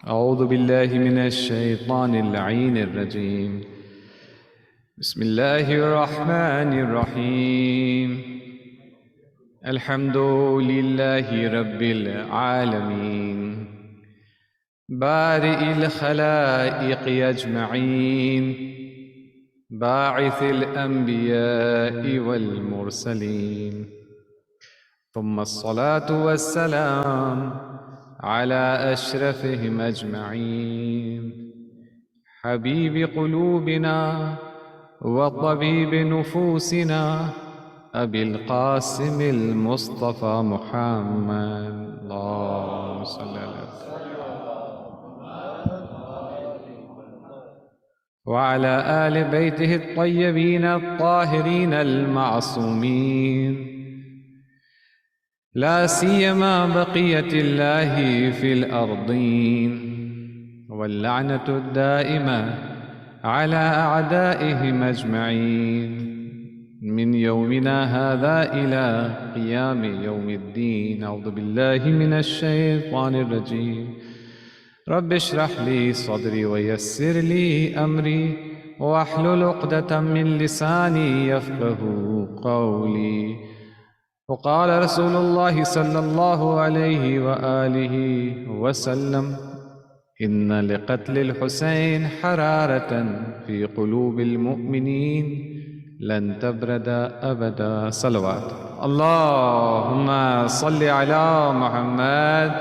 أعوذ بالله من الشيطان اللعين الرجيم. بسم الله الرحمن الرحيم. الحمد لله رب العالمين بارئ الخلائق أجمعين باعث الأنبياء والمرسلين، ثم الصلاة والسلام على أشرفهم أجمعين، حبيب قلوبنا وطبيب نفوسنا أبي القاسم المصطفى محمد. اللهم صل على وعلى آل بيته الطيبين الطاهرين المعصومين، لا سيما بقية الله في الأرضين، واللعنة الدائمة على أعدائهم أجمعين من يومنا هذا إلى قيام يوم الدين. أعوذ بالله من الشيطان الرجيم. رب اشرح لي صدري ويسر لي أمري واحلل عقدة من لساني يفقه قولي. وقال رسول الله صلى الله عليه وآله وسلم: إن لقتل الحسين حرارة في قلوب المؤمنين لن تبرد أبدا. صلوات. اللهم صل على محمد.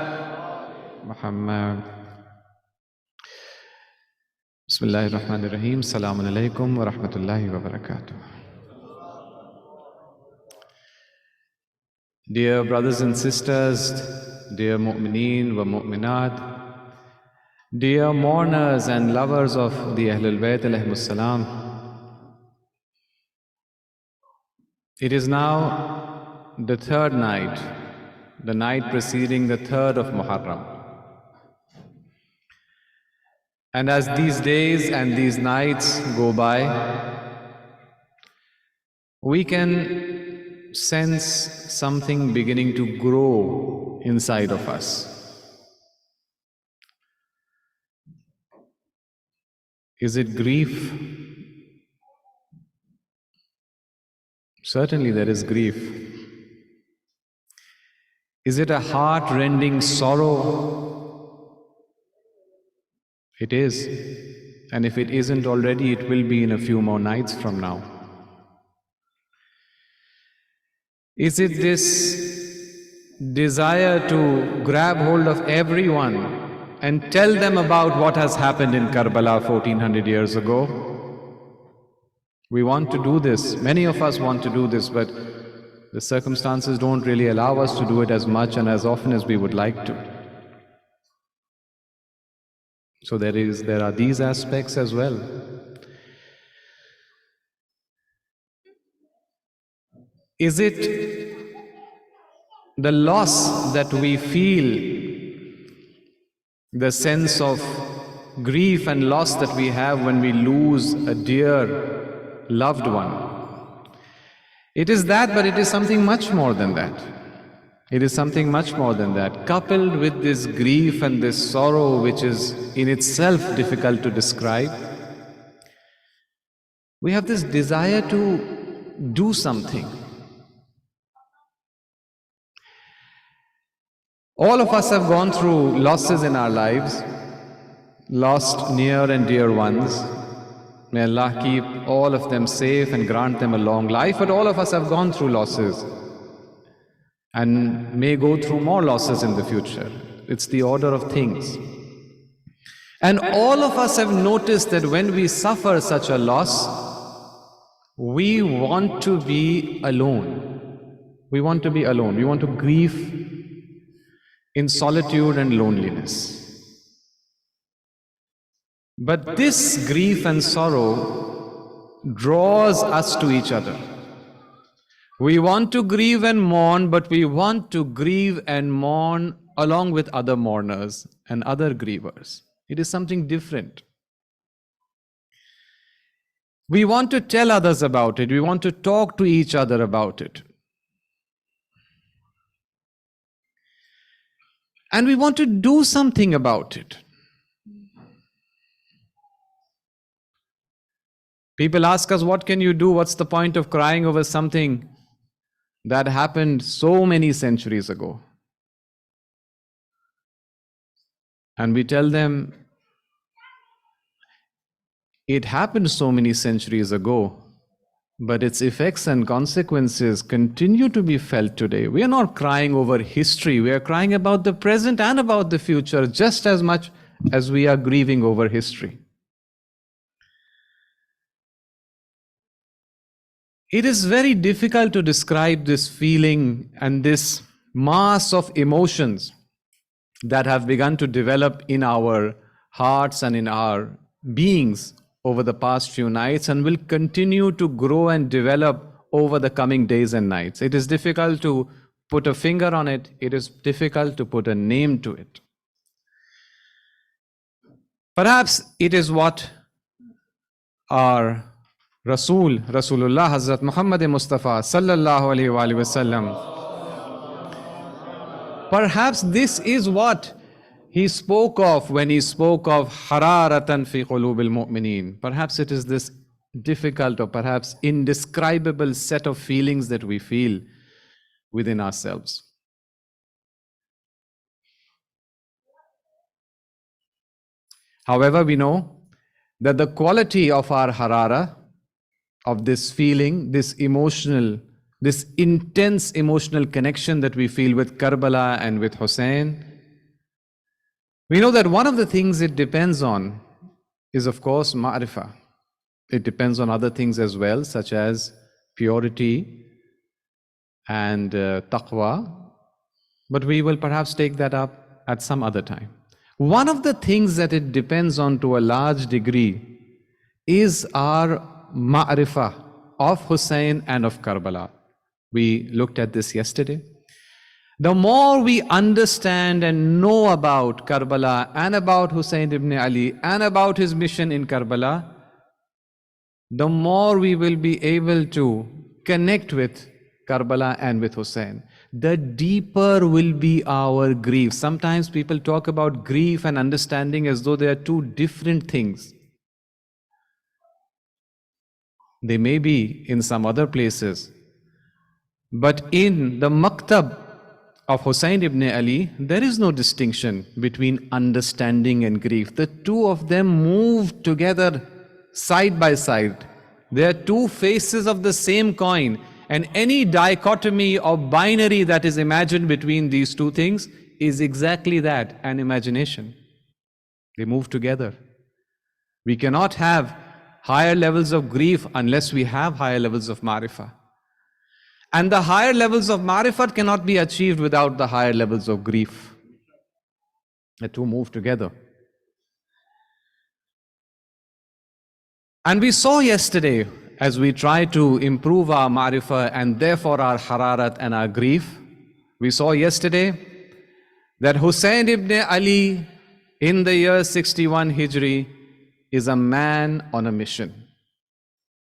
بسم الله الرحمن الرحيم. السلام عليكم ورحمة الله وبركاته. Dear brothers and sisters, dear mu'mineen wa mu'minat, dear mourners and lovers of the Ahlul Bayt alayhimus salam, it is now the third night, the night preceding the third of Muharram. And as these days and these nights go by, we can sense something beginning to grow inside of us. Is it grief? Certainly there is grief. Is it a heart-rending sorrow? It is. And if it isn't already, it will be in a few more nights from now. Is it this desire to grab hold of everyone and tell them about what has happened in Karbala 1400 years ago? We want to do this. Many of us want to do this, but the circumstances don't really allow us to do it as much and as often as we would like to. So there are these aspects as well. Is it the loss that we feel, the sense of grief and loss that we have when we lose a dear loved one? It is that, but it is something much more than that. It is something much more than that. Coupled with this grief and this sorrow, which is in itself difficult to describe, we have this desire to do something. All of us have gone through losses in our lives, lost near and dear ones. May Allah keep all of them safe and grant them a long life, but all of us have gone through losses and may go through more losses in the future. It's the order of things. And all of us have noticed that when we suffer such a loss, we want to be alone. We want to be alone. We want to grieve in solitude and loneliness. But this grief and sorrow draws us to each other. We want to grieve and mourn, but we want to grieve and mourn along with other mourners and other grievers. It is something different. We want to tell others about it. We want to talk to each other about it. And we want to do something about it. People ask us, what can you do? What's the point of crying over something that happened so many centuries ago? And we tell them, it happened so many centuries ago, but its effects and consequences continue to be felt today. We are not crying over history. We are crying about the present and about the future just as much as we are grieving over history. It is very difficult to describe this feeling and this mass of emotions that have begun to develop in our hearts and in our beings over the past few nights and will continue to grow and develop over the coming days and nights. It is difficult to put a finger on it. It is difficult to put a name to it. Perhaps it is what our Rasulullah Hazrat Muhammad Mustafa Sallallahu Alaihi Wasallam, perhaps this is what he spoke of when he spoke of hararatan fi qulubil mu'minin. Perhaps it is this difficult or perhaps indescribable set of feelings that we feel within ourselves. However, we know that the quality of our harara, of this feeling, this intense emotional connection that we feel with Karbala and with Hussein, we know that one of the things it depends on is, of course, ma'rifah. It depends on other things as well, such as purity and taqwa, but we will perhaps take that up at some other time. One of the things that it depends on to a large degree is our ma'rifah of Hussein and of Karbala. We looked at this yesterday. The more we understand and know about Karbala and about Hussein ibn Ali and about his mission in Karbala, the more we will be able to connect with Karbala and with Hussein. The deeper will be our grief. Sometimes people talk about grief and understanding as though they are two different things. They may be in some other places. But in the maktab of Hussein ibn Ali, there is no distinction between understanding and grief. The two of them move together side by side. They are two faces of the same coin. And any dichotomy or binary that is imagined between these two things is exactly that, an imagination. They move together. We cannot have higher levels of grief unless we have higher levels of ma'rifah. And the higher levels of ma'rifat cannot be achieved without the higher levels of grief. The two move together. And we saw yesterday, as we try to improve our ma'rifah and therefore our hararat and our grief, we saw yesterday that Hussein ibn Ali in the year 61 Hijri is a man on a mission.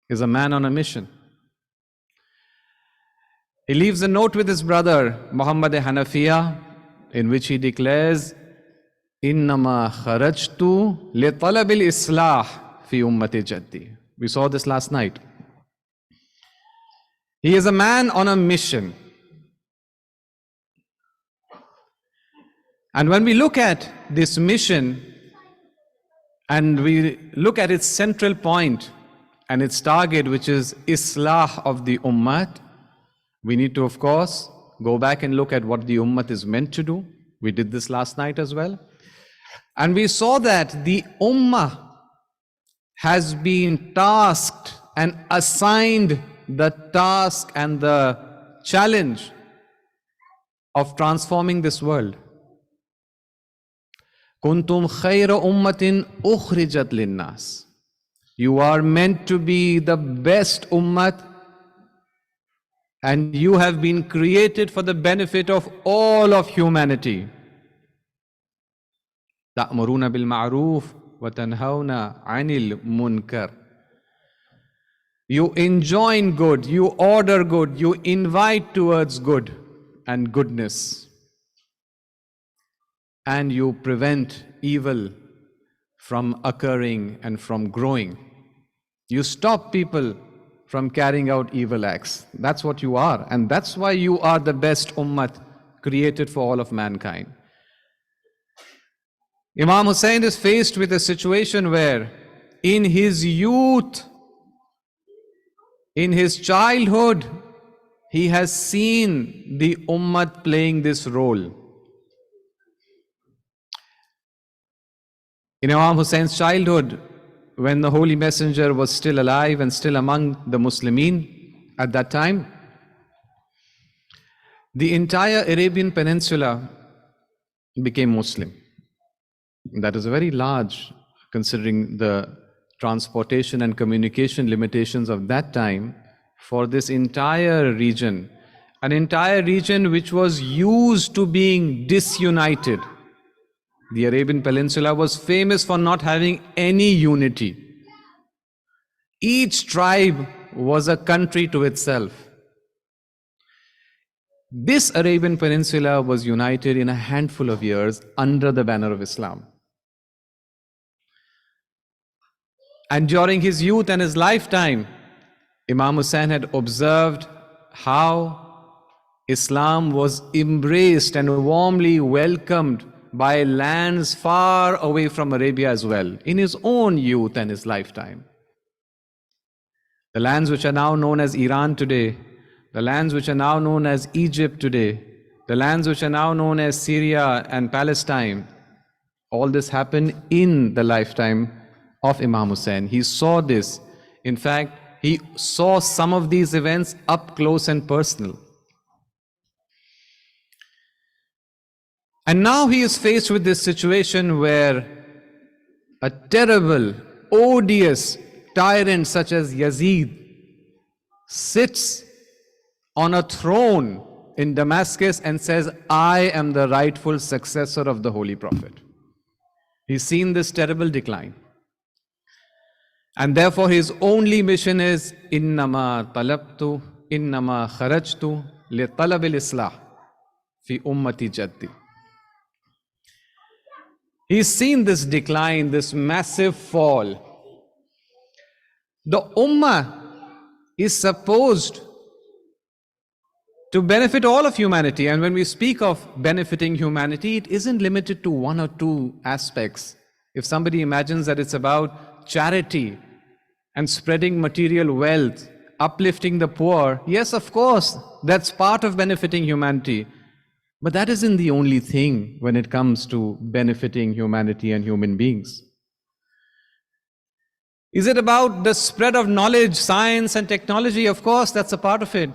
Is a man on a mission. He leaves a note with his brother Muhammad Hanafiya in which he declares, Innama kharajtu li talabil islah fi ummati jaddi. We saw this last night. He is a man on a mission. And when we look at this mission and we look at its central point and its target, which is Islah of the Ummah, we need to, of course, go back and look at what the Ummah is meant to do. We did this last night as well. And we saw that the Ummah has been tasked and assigned the task and the challenge of transforming this world. Kuntum khayra ummatin ukhrijat linnas. You are meant to be the best ummah, and you have been created for the benefit of all of humanity. Ta'muruna bil ma'roof wa tanhawna 'anil munkar. You enjoin good, you order good, you invite towards good and goodness. And you prevent evil from occurring and from growing. You stop people from carrying out evil acts. That's what you are. And that's why you are the best ummah created for all of mankind. Imam Hussein is faced with a situation where in his youth, in his childhood, he has seen the ummah playing this role. In Imam Hussein's childhood, when the Holy Messenger was still alive and still among the Muslimin at that time, the entire Arabian Peninsula became Muslim. That is very large, considering the transportation and communication limitations of that time for this entire region, an entire region which was used to being disunited. The Arabian Peninsula was famous for not having any unity. Each tribe was a country to itself. This Arabian Peninsula was united in a handful of years under the banner of Islam. And during his youth and his lifetime, Imam Hussain had observed how Islam was embraced and warmly welcomed by lands far away from Arabia as well, in his own youth and his lifetime. The lands which are now known as Iran today, the lands which are now known as Egypt today, the lands which are now known as Syria and Palestine, all this happened in the lifetime of Imam Hussain. He saw this. In fact, he saw some of these events up close and personal. And now he is faced with this situation where a terrible, odious tyrant such as Yazid sits on a throne in Damascus and says, I am the rightful successor of the Holy Prophet. He's seen this terrible decline. And therefore his only mission is, Innama talabtu, innama kharajtu, li talabil islah, fi ummati jaddi. He's seen this decline, this massive fall. The ummah is supposed to benefit all of humanity. And when we speak of benefiting humanity, it isn't limited to one or two aspects. If somebody imagines that it's about charity and spreading material wealth, uplifting the poor, yes, of course, that's part of benefiting humanity. But that isn't the only thing when it comes to benefiting humanity and human beings. Is it about the spread of knowledge, science, and technology? Of course, that's a part of it.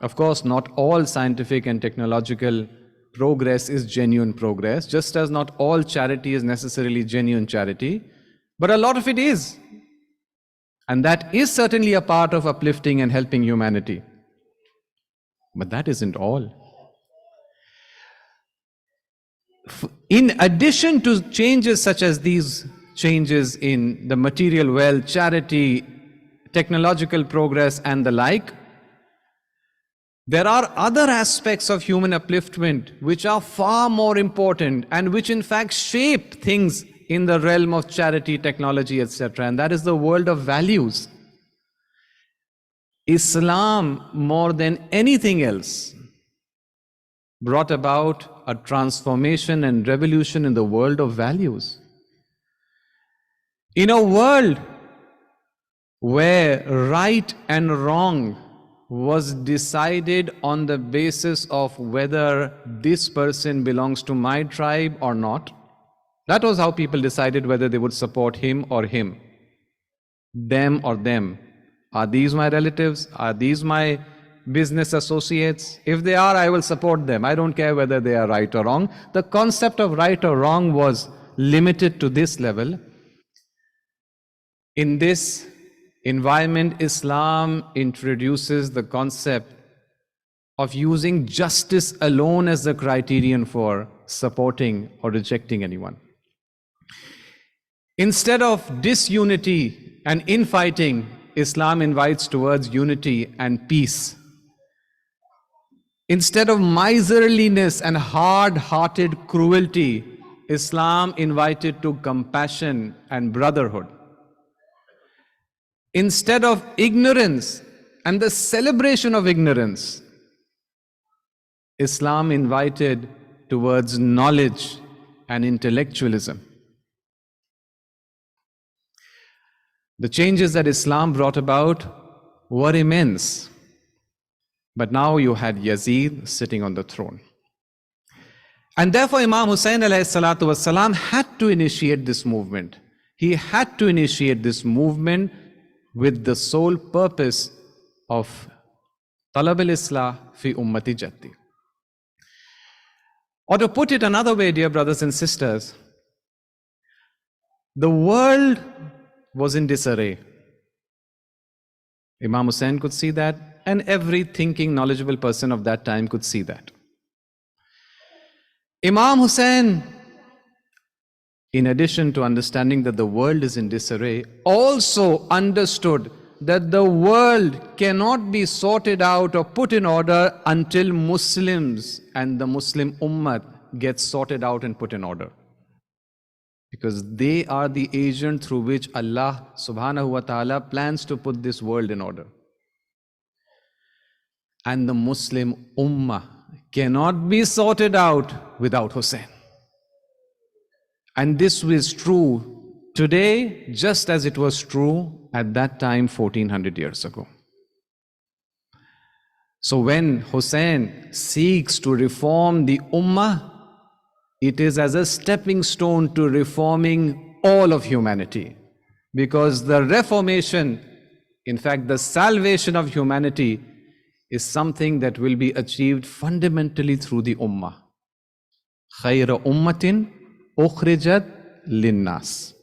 Of course, not all scientific and technological progress is genuine progress, just as not all charity is necessarily genuine charity, but a lot of it is. And that is certainly a part of uplifting and helping humanity. But that isn't all. In addition to changes such as these changes in the material wealth, charity, technological progress, and the like, there are other aspects of human upliftment which are far more important and which in fact shape things in the realm of charity, technology, etc. And that is the world of values. Islam, more than anything else, brought about a transformation and revolution in the world of values. In a world where right and wrong was decided on the basis of whether this person belongs to my tribe or not, that was how people decided whether they would support him or him, them or them. Are these my relatives? Are these my business associates? If they are, I will support them. I don't care whether they are right or wrong. The concept of right or wrong was limited to this level. In this environment, Islam introduces the concept of using justice alone as the criterion for supporting or rejecting anyone. Instead of disunity and infighting, Islam invites towards unity and peace. Instead of miserliness and hard-hearted cruelty, Islam invited to compassion and brotherhood. Instead of ignorance and the celebration of ignorance, Islam invited towards knowledge and intellectualism. The changes that Islam brought about were immense. But now you had Yazid sitting on the throne. And therefore Imam Hussain alayhi salatu wasalam had to initiate this movement. He had to initiate this movement with the sole purpose of Talab al-Islah fi ummati jatti. Or to put it another way, dear brothers and sisters, the world was in disarray. Imam Hussain could see that, and every thinking, knowledgeable person of that time could see that. Imam Hussain, in addition to understanding that the world is in disarray, also understood that the world cannot be sorted out or put in order until Muslims and the Muslim Ummah get sorted out and put in order. Because they are the agent through which Allah subhanahu wa ta'ala plans to put this world in order. And the Muslim Ummah cannot be sorted out without Hussain. And this is true today just as it was true at that time 1400 years ago. So when Hussain seeks to reform the Ummah, it is as a stepping stone to reforming all of humanity. Because the reformation, in fact the salvation of humanity, is something that will be achieved fundamentally through the Ummah. خَيْرَ أُمَّةٍ أُخْرِجَتْ لِلنَّاسِ.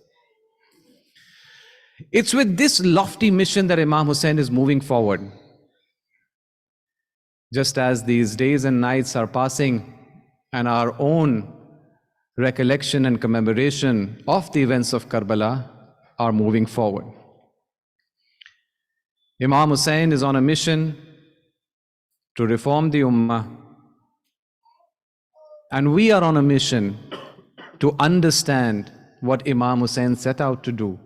It's with this lofty mission that Imam Hussain is moving forward. Just as these days and nights are passing and our own recollection and commemoration of the events of Karbala are moving forward. Imam Hussain is on a mission to reform the Ummah, and we are on a mission to understand what Imam Hussain set out to do,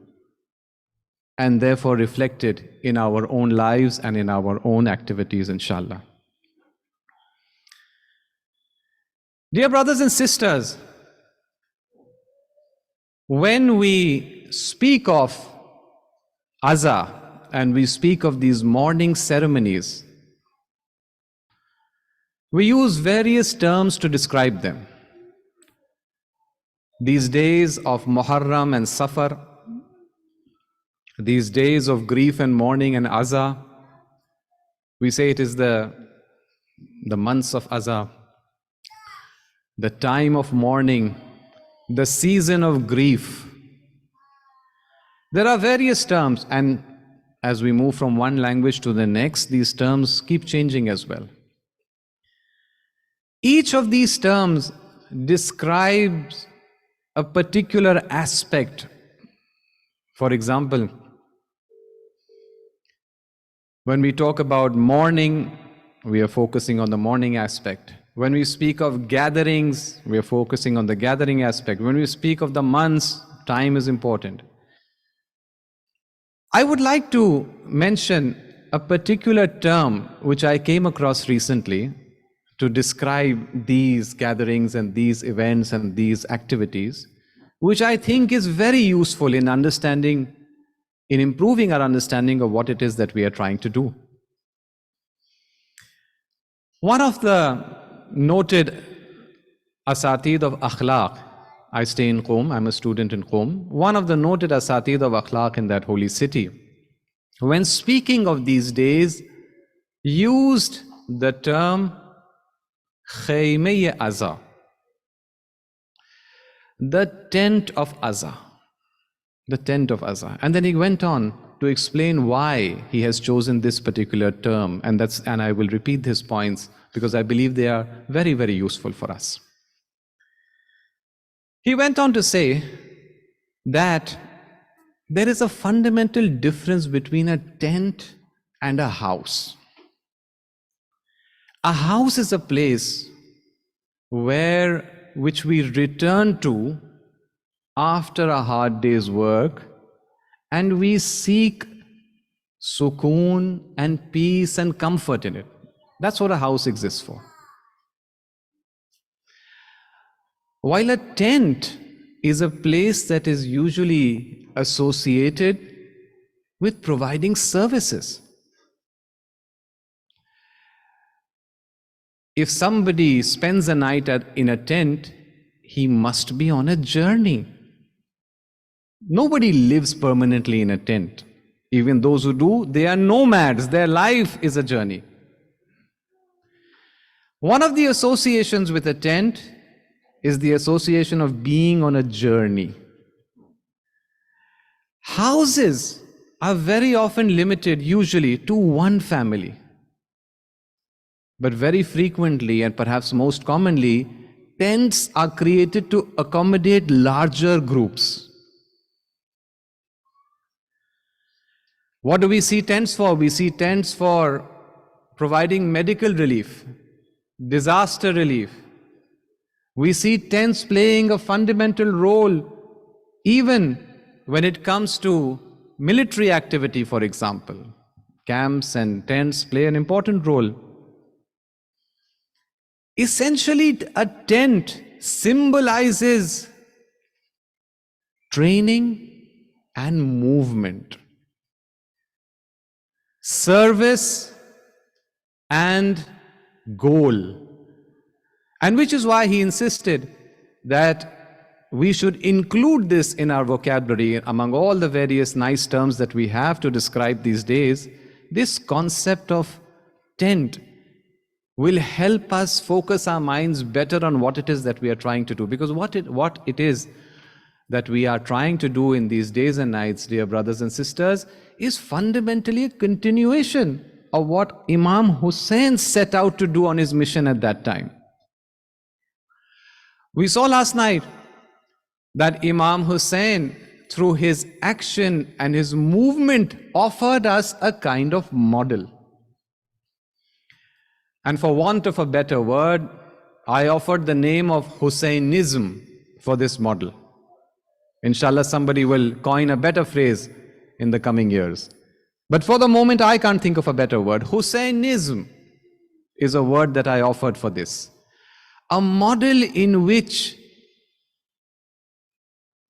and therefore reflect it in our own lives and in our own activities, inshallah. Dear brothers and sisters, when we speak of Aza and we speak of these morning ceremonies, we use various terms to describe them. These days of Muharram and Safar, these days of grief and mourning and Aza, we say it is the months of Aza, the time of mourning, the season of grief. There are various terms, and as we move from one language to the next, these terms keep changing as well. Each of these terms describes a particular aspect. For example, when we talk about mourning, we are focusing on the mourning aspect. When we speak of gatherings, we are focusing on the gathering aspect. When we speak of the months, time is important. I would like to mention a particular term which I came across recently to describe these gatherings and these events and these activities, which I think is very useful in understanding, in improving our understanding of what it is that we are trying to do. One of the noted asatid of akhlaq, I stay in Qom, I'm a student in Qom, one of the noted asatid of akhlaq in that holy city, when speaking of these days, used the term Khayme Aza, the tent of Aza, the tent of Aza. And then he went on to explain why he has chosen this particular term, and I will repeat his points because I believe they are very, very useful for us. He went on to say that there is a fundamental difference between a tent and a house. A house is a place which we return to after a hard day's work, and we seek sukoon and peace and comfort in it. That's what a house exists for. While a tent is a place that is usually associated with providing services. If somebody spends a night in a tent, he must be on a journey. Nobody lives permanently in a tent. Even those who do, they are nomads. Their life is a journey. One of the associations with a tent is the association of being on a journey. Houses are very often limited, usually, to one family. But very frequently, and perhaps most commonly, tents are created to accommodate larger groups. What do we see tents for? We see tents for providing medical relief, disaster relief. We see tents playing a fundamental role even when it comes to military activity, for example. Camps and tents play an important role. Essentially, a tent symbolizes training and movement, service and goal. And which is why he insisted that we should include this in our vocabulary among all the various nice terms that we have to describe these days. This concept of tent will help us focus our minds better on what it is that we are trying to do. Because what it is that we are trying to do in these days and nights, dear brothers and sisters, is fundamentally a continuation of what Imam Hussain set out to do on his mission at that time. We saw last night that Imam Hussain, through his action and his movement, offered us a kind of model. And for want of a better word, I offered the name of Hussainism for this model. Inshallah, somebody will coin a better phrase in the coming years. But for the moment, I can't think of a better word. Hussainism is a word that I offered for this. A model in which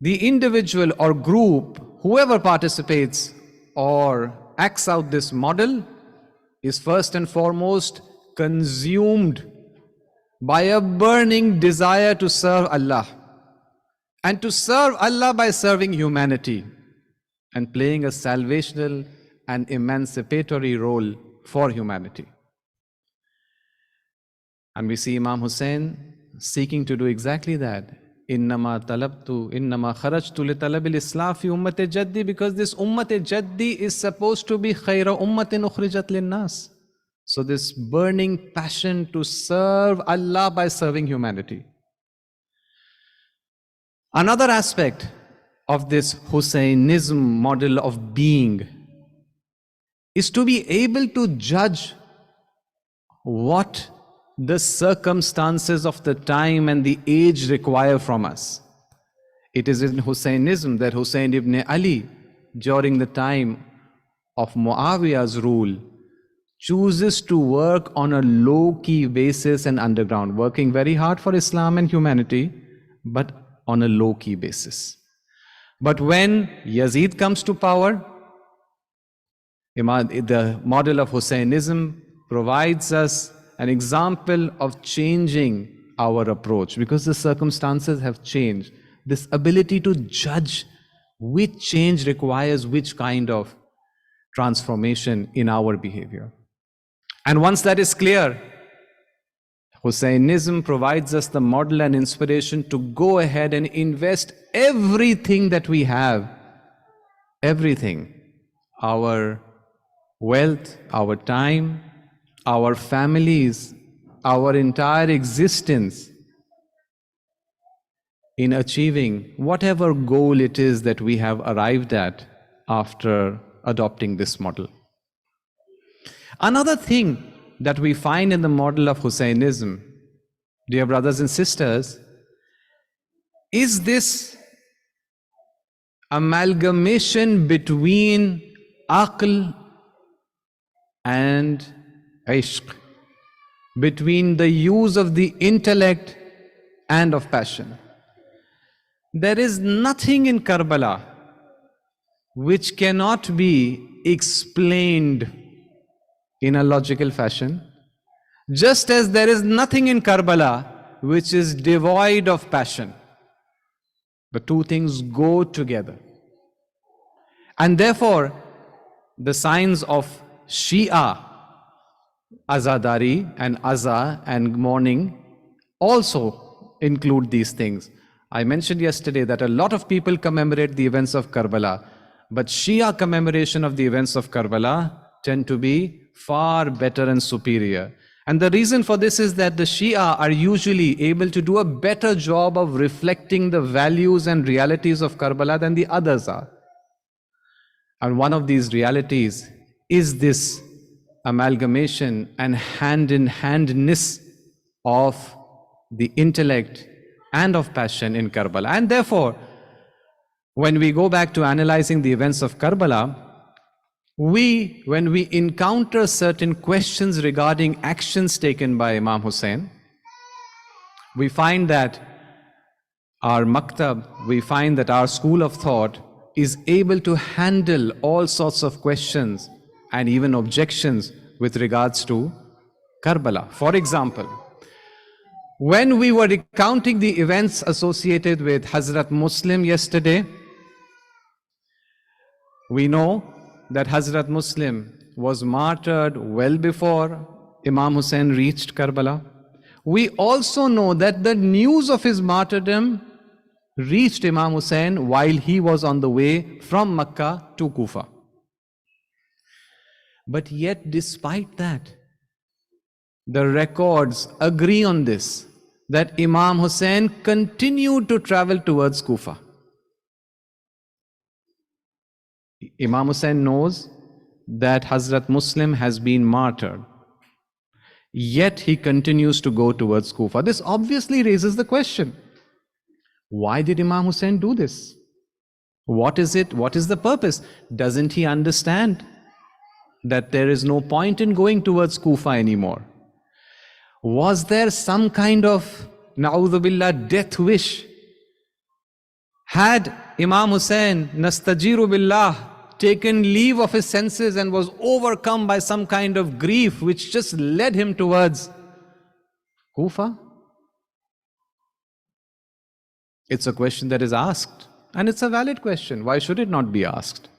the individual or group, whoever participates or acts out this model, is first and foremost consumed by a burning desire to serve Allah, and to serve Allah by serving humanity and playing a salvational and emancipatory role for humanity. And we see Imam Hussain seeking to do exactly that. Innama kharajtu li talabil islah fi ummati jaddi, because this ummati jaddi is supposed to be khayra ummatin ukhrijat linnas. So this burning passion to serve Allah by serving humanity. Another aspect of this Hussainism model of being is to be able to judge what the circumstances of the time and the age require from us. It is in Hussainism that Hussain ibn Ali, during the time of Muawiyah's rule, chooses to work on a low-key basis and underground, working very hard for Islam and humanity, but on a low-key basis. But when Yazid comes to power, the model of Hussainism provides us an example of changing our approach, because the circumstances have changed. This ability to judge which change requires which kind of transformation in our behavior. And once that is clear, Hussainism provides us the model and inspiration to go ahead and invest everything that we have, everything, our wealth, our time, our families, our entire existence, in achieving whatever goal it is that we have arrived at after adopting this model. Another thing that we find in the model of Hussainism, dear brothers and sisters, is this amalgamation between aql and ishq, between the use of the intellect and of passion. There is nothing in Karbala which cannot be explained in a logical fashion, just as there is nothing in Karbala which is devoid of passion. The two things go together. And therefore, the signs of Shia, Azadari and Aza and mourning also include these things. I mentioned yesterday that a lot of people commemorate the events of Karbala, but Shia commemoration of the events of Karbala tend to be far better and superior. And the reason for this is that the Shia are usually able to do a better job of reflecting the values and realities of Karbala than the others are. And one of these realities is this amalgamation and hand-in-handness of the intellect and of passion in Karbala. And therefore, when we go back to analyzing the events of Karbala, when we encounter certain questions regarding actions taken by Imam Hussein, we find that our maktab, we find that our school of thought is able to handle all sorts of questions and even objections with regards to Karbala. For example, when we were recounting the events associated with Hazrat Muslim yesterday, we know that Hazrat Muslim was martyred well before Imam Hussein reached Karbala. We also know that the news of his martyrdom reached Imam Hussein while he was on the way from Makkah to Kufa. But yet, despite that, the records agree on this, that Imam Hussein continued to travel towards Kufa. Imam Hussein knows that Hazrat Muslim has been martyred, yet he continues to go towards Kufa. This obviously raises the question, why did Imam Hussein do this? What is it? What is the purpose? Doesn't he understand that there is no point in going towards Kufa anymore? Was there some kind of, na'udhu billah, death wish? Had Imam Hussein, nastajiru billah, taken leave of his senses and was overcome by some kind of grief which just led him towards Kufa? It's a question that is asked, and it's a valid question. Why should it not be asked?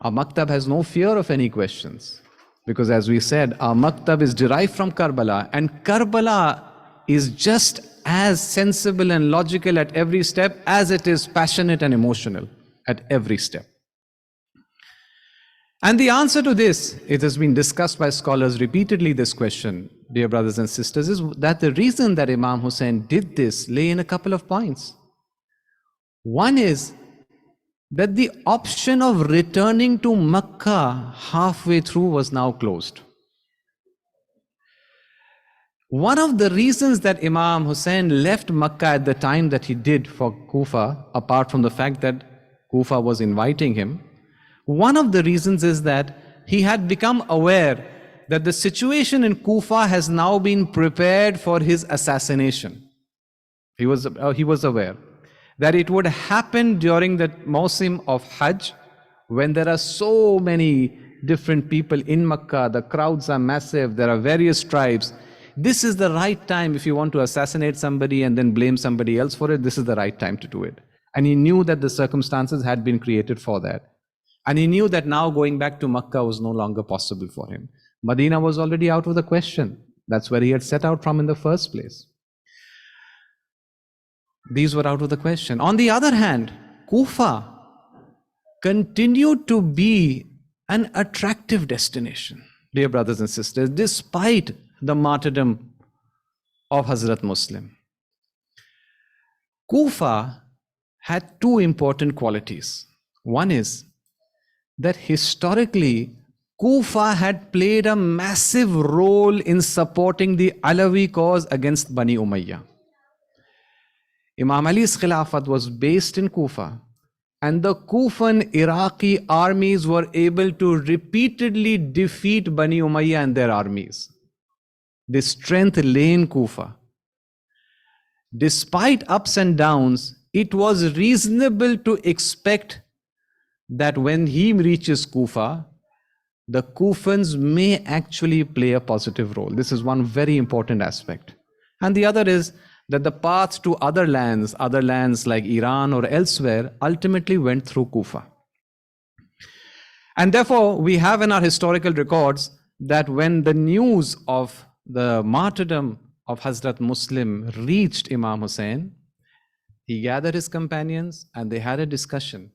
Our maktab has no fear of any questions, because as we said, our maktab is derived from Karbala, and Karbala is just as sensible and logical at every step as it is passionate and emotional at every step. And the answer to this, it has been discussed by scholars repeatedly, this question, dear brothers and sisters, is that the reason that Imam Hussein did this lay in a couple of points. One is that the option of returning to Makkah halfway through was now closed. One of the reasons that Imam Hussein left Makkah at the time that he did for Kufa, apart from the fact that Kufa was inviting him, one of the reasons is that he had become aware that the situation in Kufa has now been prepared for his assassination. He was aware that it would happen during the Mawsim of Hajj, when there are so many different people in Makkah, the crowds are massive, there are various tribes. This is the right time, if you want to assassinate somebody and then blame somebody else for it, this is the right time to do it. And he knew that the circumstances had been created for that. And he knew that now going back to Makkah was no longer possible for him. Medina was already out of the question. That's where he had set out from in the first place. These were out of the question. On the other hand, Kufa continued to be an attractive destination, dear brothers and sisters, despite the martyrdom of Hazrat Muslim. Kufa had two important qualities. One is that historically, Kufa had played a massive role in supporting the Alawi cause against Bani Umayyah. Imam Ali's Khilafat was based in Kufa, and the Kufan Iraqi armies were able to repeatedly defeat Bani Umayyah and their armies. The strength lay in Kufa. Despite ups and downs, it was reasonable to expect that when he reaches Kufa, the Kufans may actually play a positive role. This is one very important aspect. And the other is that the path to other lands like Iran or elsewhere, ultimately went through Kufa. And therefore, we have in our historical records that when the news of the martyrdom of Hazrat Muslim reached Imam Hussein, he gathered his companions and they had a discussion.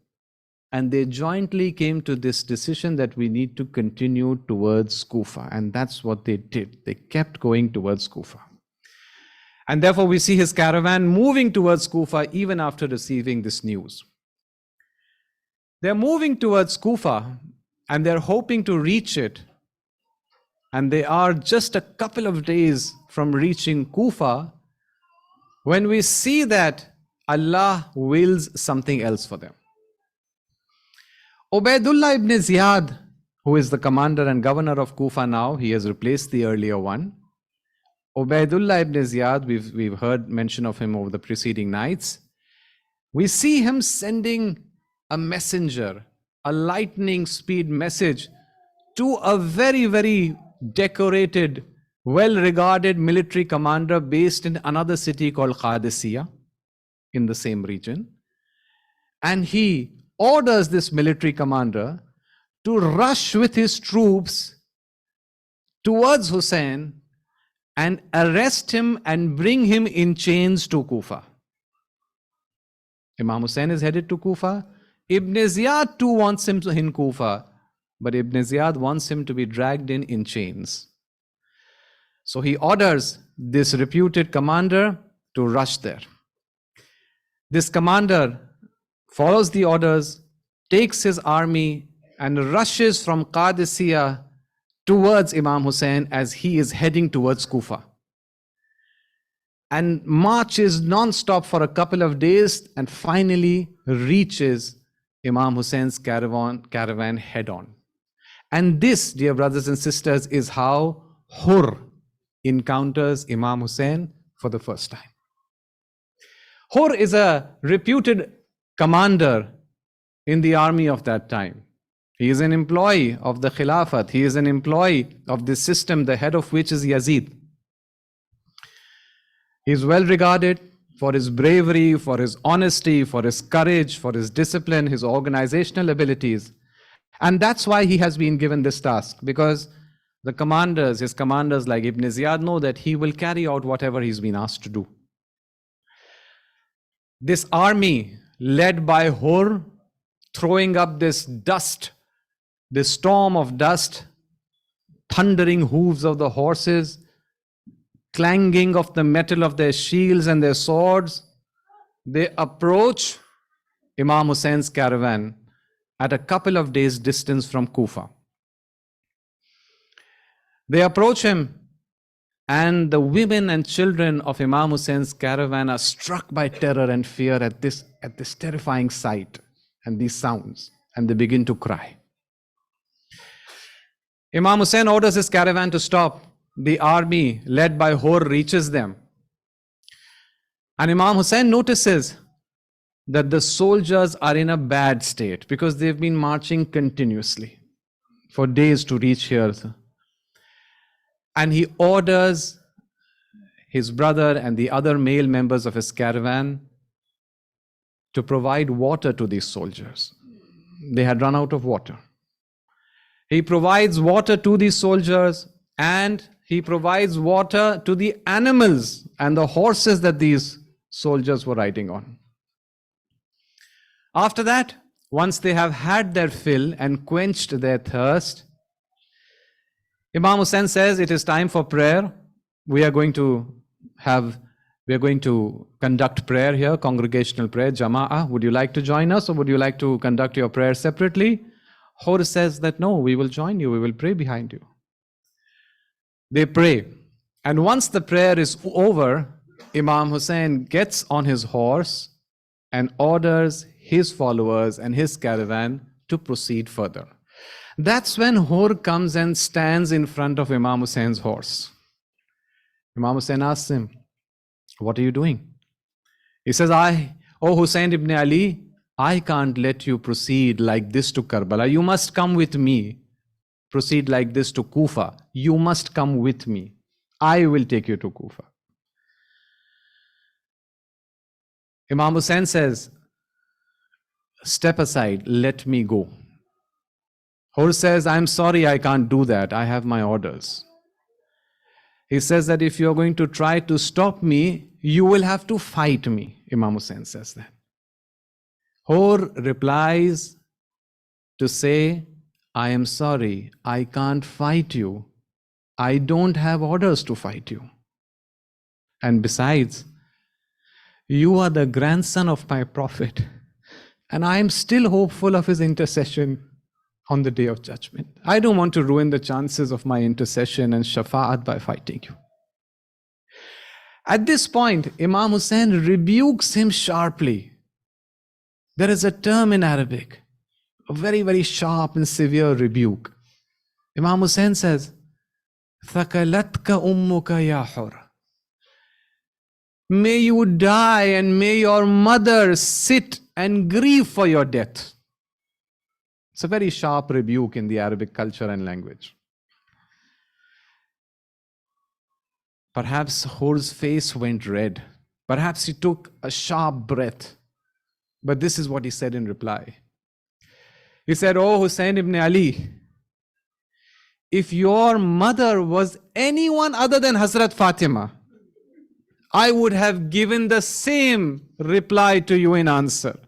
And they jointly came to this decision that we need to continue towards Kufa. And that's what they did. They kept going towards Kufa. And therefore, we see his caravan moving towards Kufa even after receiving this news. They're moving towards Kufa and they're hoping to reach it. And they are just a couple of days from reaching Kufa when we see that Allah wills something else for them. Ubaidullah ibn Ziyad, who is the commander and governor of Kufa now, he has replaced the earlier one. Ubaidullah ibn Ziyad, we've heard mention of him over the preceding nights. We see him sending a messenger, a lightning speed message to a very, very decorated, well-regarded military commander based in another city called Qadisiyah in the same region. And he orders this military commander to rush with his troops towards Hussein and arrest him and bring him in chains to Kufa. Imam Hussein is headed to Kufa. Ibn Ziyad too wants him in Kufa, but Ibn Ziyad wants him to be dragged in chains. So he orders this reputed commander to rush there. This commander follows the orders, takes his army and rushes from Qadisiyah towards Imam Hussein as he is heading towards Kufa. And marches non-stop for a couple of days and finally reaches Imam Hussein's caravan head-on. And this, dear brothers and sisters, is how Hur encounters Imam Hussein for the first time. Hur is a reputed commander in the army of that time. He is an employee of the Khilafat. He is an employee of this system, the head of which is Yazid. He is well regarded for his bravery, for his honesty, for his courage, for his discipline, his organizational abilities. And that's why he has been given this task, because the commanders, his commanders like Ibn Ziyad, know that he will carry out whatever he's been asked to do. This army led by Hur, throwing up this dust, this storm of dust, thundering hooves of the horses, clanging of the metal of their shields and their swords, they approach Imam Hussein's caravan at a couple of days' distance from Kufa. They approach him, and the women and children of Imam Hussein's caravan are struck by terror and fear at this terrifying sight and these sounds, and they begin to cry. Imam Hussein orders his caravan to stop. The army led by Hur reaches them. And Imam Hussein notices that the soldiers are in a bad state because they've been marching continuously for days to reach here. And he orders his brother and the other male members of his caravan to provide water to these soldiers. They had run out of water. He provides water to these soldiers, and he provides water to the animals and the horses that these soldiers were riding on. After that, once they have had their fill and quenched their thirst, Imam Hussein says, it is time for prayer. We are going to conduct prayer here, congregational prayer, Jama'ah. Would you like to join us, or would you like to conduct your prayer separately? Hur says that no, we will join you, we will pray behind you. They pray. And once the prayer is over, Imam Hussein gets on his horse and orders his followers and his caravan to proceed further. That's when Hur comes and stands in front of Imam Hussein's horse. Imam Hussein asks him, "What are you doing?" He says, "O Hussein ibn Ali, I can't let you proceed like this to Karbala. You must come with me. Proceed like this to Kufa. You must come with me. I will take you to Kufa." Imam Hussein says, "Step aside, let me go." Hur says, "I'm sorry, I can't do that. I have my orders." He says that if you're going to try to stop me, you will have to fight me. Imam Hussein says that. Hur replies to say, "I am sorry, I can't fight you. I don't have orders to fight you. And besides, you are the grandson of my prophet, and I am still hopeful of his intercession on the day of judgment. I don't want to ruin the chances of my intercession and shafa'at by fighting you." At this point, Imam Hussein rebukes him sharply. There is a term in Arabic, a very, very sharp and severe rebuke. Imam Hussein says, "Thakalatka ummuka ya Hur." May you die and may your mother sit and grieve for your death. It's a very sharp rebuke in the Arabic culture and language. Perhaps Hur's face went red. Perhaps he took a sharp breath. But this is what he said in reply. He said, "O Hussein ibn Ali, if your mother was anyone other than Hazrat Fatima, I would have given the same reply to you in answer.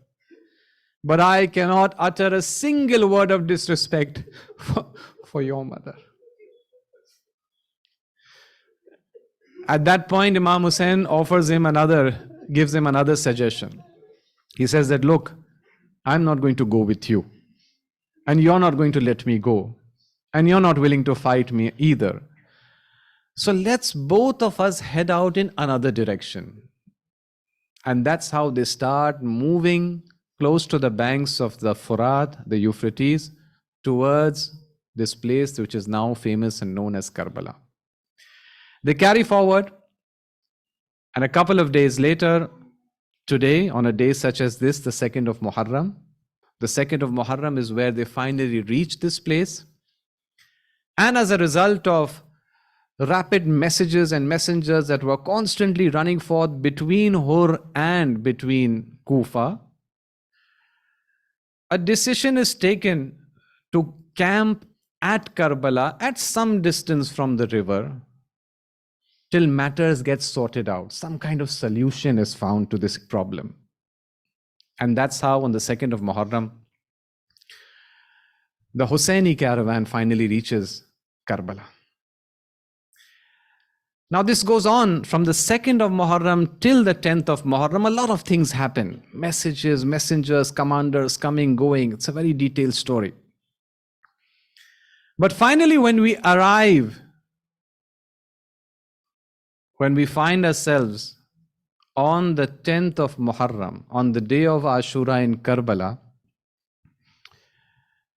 But I cannot utter a single word of disrespect for your mother." At that point, Imam Hussein gives him another suggestion. He says that, "Look, I'm not going to go with you. And you're not going to let me go. And you're not willing to fight me either. So let's both of us head out in another direction." And that's how they start moving close to the banks of the Furat, the Euphrates, towards this place which is now famous and known as Karbala. They carry forward, and a couple of days later, today, on a day such as this, the 2nd of Muharram, the 2nd of Muharram is where they finally reach this place. And as a result of rapid messages and messengers that were constantly running forth between Hur and between Kufa, a decision is taken to camp at Karbala at some distance from the river till matters get sorted out. Some kind of solution is found to this problem. And that's how on the 2nd of Muharram, the Husseini caravan finally reaches Karbala. Now this goes on from the 2nd of Muharram till the 10th of Muharram. A lot of things happen. Messages, messengers, commanders coming, going. It's a very detailed story. But finally, when we arrive, when we find ourselves on the 10th of Muharram, on the day of Ashura in Karbala,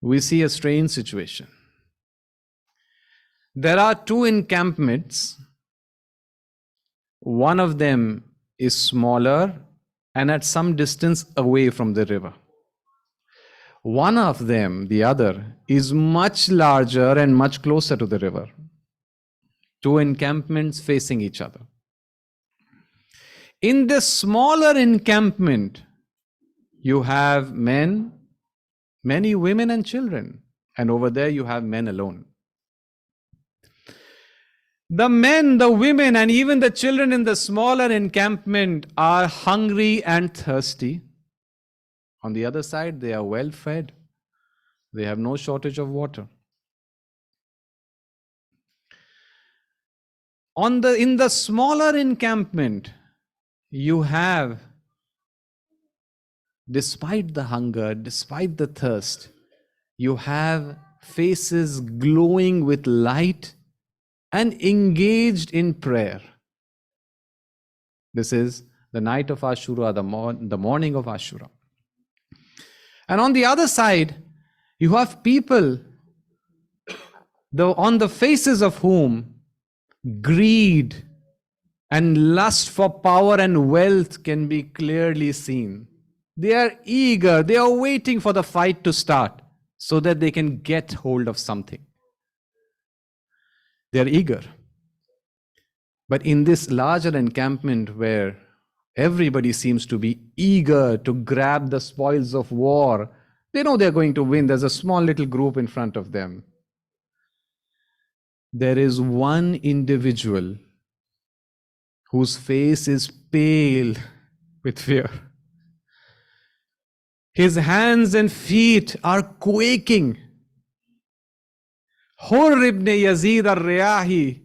we see a strange situation. There are two encampments. One of them is smaller and at some distance away from the river. One of them, the other, is much larger and much closer to the river. Two encampments facing each other. In the smaller encampment, you have men, many women and children, and over there you have men alone. The men, the women, and even the children in the smaller encampment are hungry and thirsty. On the other side, they are well fed. They have no shortage of water. In the smaller encampment, you have, despite the hunger, despite the thirst, you have faces glowing with light and engaged in prayer. This is the night of Ashura, the morning of Ashura. And on the other side, you have people on the faces of whom greed and lust for power and wealth can be clearly seen. They are eager, they are waiting for the fight to start so that they can get hold of something. They are eager. But in this larger encampment where everybody seems to be eager to grab the spoils of war, they know they're going to win. There's a small little group in front of them. There is one individual whose face is pale with fear. His hands and feet are quaking. Hur ibn Yazid al-Riyahi,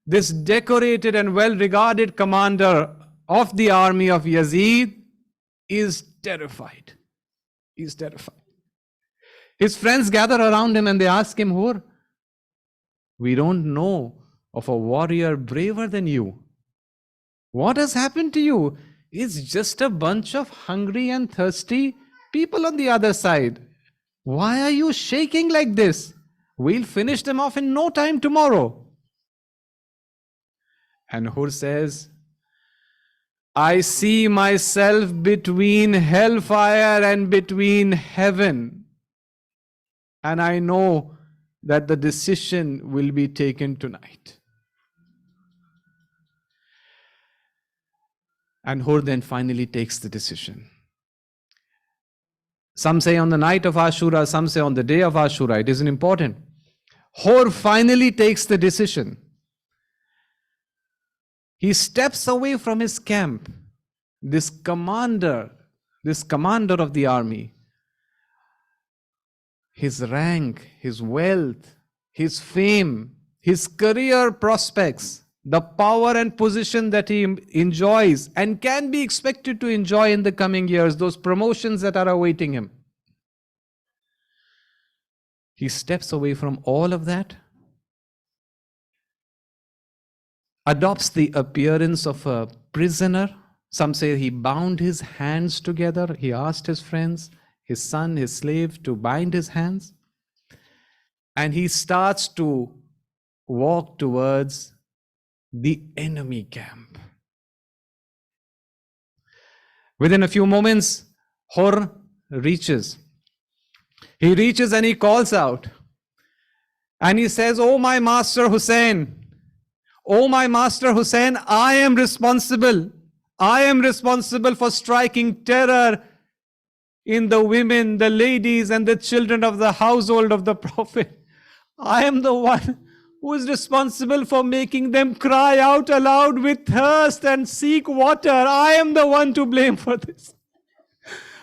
this decorated and well-regarded commander of the army of Yazid, is terrified. He's terrified. His friends gather around him and they ask him, Hur, we don't know of a warrior braver than you. What has happened to you? It's just a bunch of hungry and thirsty people on the other side. Why are you shaking like this? We'll finish them off in no time tomorrow. And Hur says, I see myself between hellfire and between heaven. And I know that the decision will be taken tonight. And Hur then finally takes the decision. Some say on the night of Ashura, some say on the day of Ashura. It isn't important. Hur finally takes the decision. He steps away from his camp. This commander of the army, his rank, his wealth, his fame, his career prospects, the power and position that he enjoys and can be expected to enjoy in the coming years, those promotions that are awaiting him. He steps away from all of that, adopts the appearance of a prisoner. Some say he bound his hands together. He asked his friends, his son, his slave, to bind his hands. And he starts to walk towards the enemy camp. Within a few moments, Hur reaches. He reaches and he calls out. And he says, Oh my master Hussein, oh my master Hussein, I am responsible. I am responsible for striking terror in the women, the ladies, and the children of the household of the Prophet. I am the one who is responsible for making them cry out aloud with thirst and seek water. I am the one to blame for this.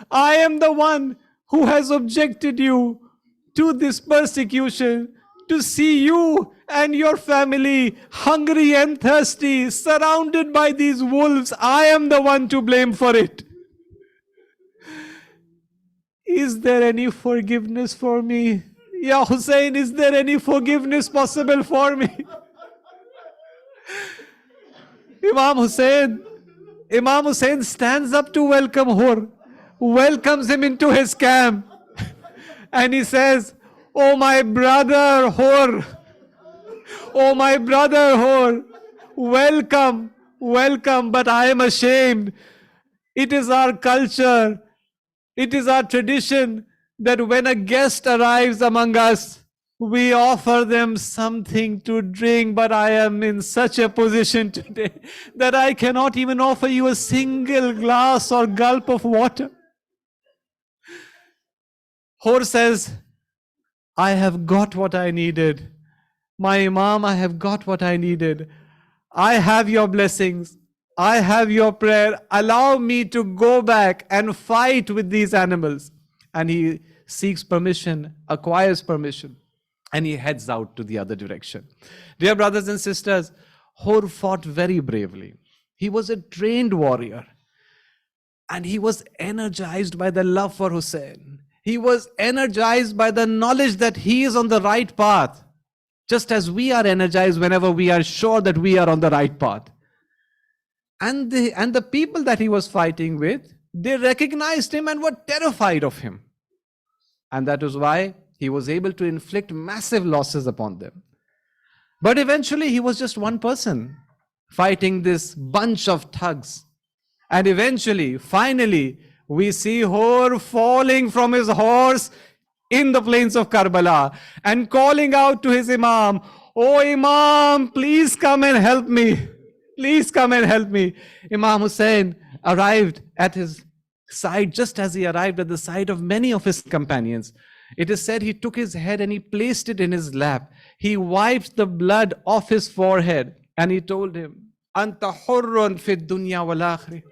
I am the one who has objected you to this persecution, to see you and your family hungry and thirsty, surrounded by these wolves. I am the one to blame for it. Is there any forgiveness for me? Ya Hussein, is there any forgiveness possible for me? Imam Hussein stands up to welcome Hur, welcomes him into his camp, and he says, Oh my brother Hur, oh my brother Hur, welcome, welcome, but I am ashamed. It is our culture, it is our tradition that when a guest arrives among us, we offer them something to drink, but I am in such a position today that I cannot even offer you a single glass or gulp of water. Hur says, I have got what I needed. My Imam, I have got what I needed. I have your blessings. I have your prayer. Allow me to go back and fight with these animals. And he seeks permission, acquires permission, and he heads out to the other direction. Dear brothers and sisters, Hur fought very bravely. He was a trained warrior, and he was energized by the love for Hussein. He was energized by the knowledge that he is on the right path, just as we are energized whenever we are sure that we are on the right path. And the people that he was fighting with, they recognized him and were terrified of him. And that is why he was able to inflict massive losses upon them. But eventually he was just one person fighting this bunch of thugs. And eventually, finally, we see Hur falling from his horse in the plains of Karbala and calling out to his Imam, "Oh Imam, please come and help me. Please come and help me." Imam Hussein arrived at his side just as he arrived at the side of many of his companions. It is said he took his head and he placed it in his lap. He wiped the blood off his forehead and he told him, "Anta hurrun fi dunya wal akhirah."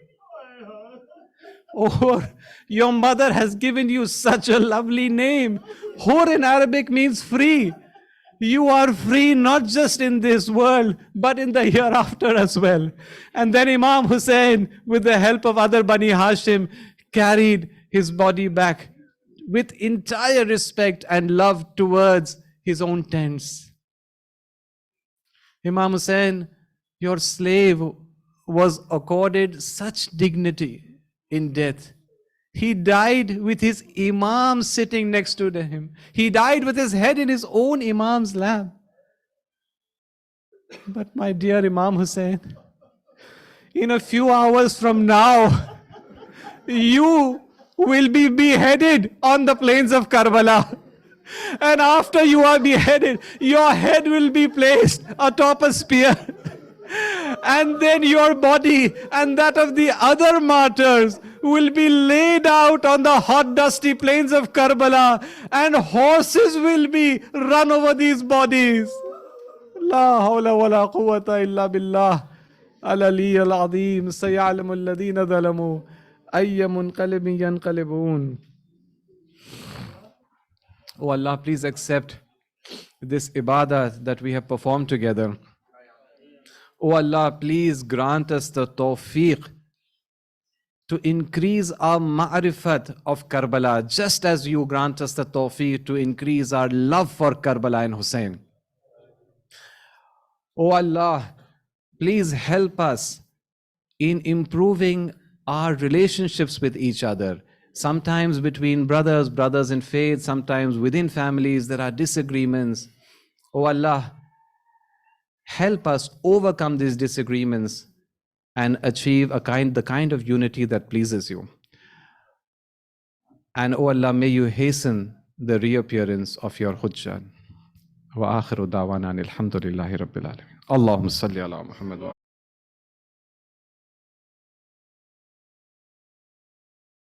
Oh, your mother has given you such a lovely name. Hur in Arabic means free. You are free not just in this world, but in the hereafter as well. And then Imam Hussein, with the help of other Bani Hashim, carried his body back with entire respect and love towards his own tents. Imam Hussein, your slave was accorded such dignity in death. He died with his Imam sitting next to him. He died with his head in his own Imam's lap. But my dear Imam Hussein, in a few hours from now, you will be beheaded on the plains of Karbala. And after you are beheaded, your head will be placed atop a spear. And then your body and that of the other martyrs will be laid out on the hot, dusty plains of Karbala, and horses will be run over these bodies. La hawla wa la quwwata illa billah. Al-Ali al-Azim. Sayalamu alladhina dhalamu. Ayya munqalibin yanqalibun. Oh Allah, please accept this ibadah that we have performed together. Oh Allah, please grant us the tawfiq to increase our ma'rifat of Karbala, just as you grant us the tawfiq to increase our love for Karbala and Hussein. Oh Allah, please help us in improving our relationships with each other. Sometimes between brothers in faith, sometimes within families there are disagreements. Oh Allah, help us overcome these disagreements and achieve the kind of unity that pleases you. And oh Allah, may you hasten the reappearance of your Hujjah. Wa akhiru da'wana alhamdulillahi rabbil alamin. Allahumma salli ala Muhammad.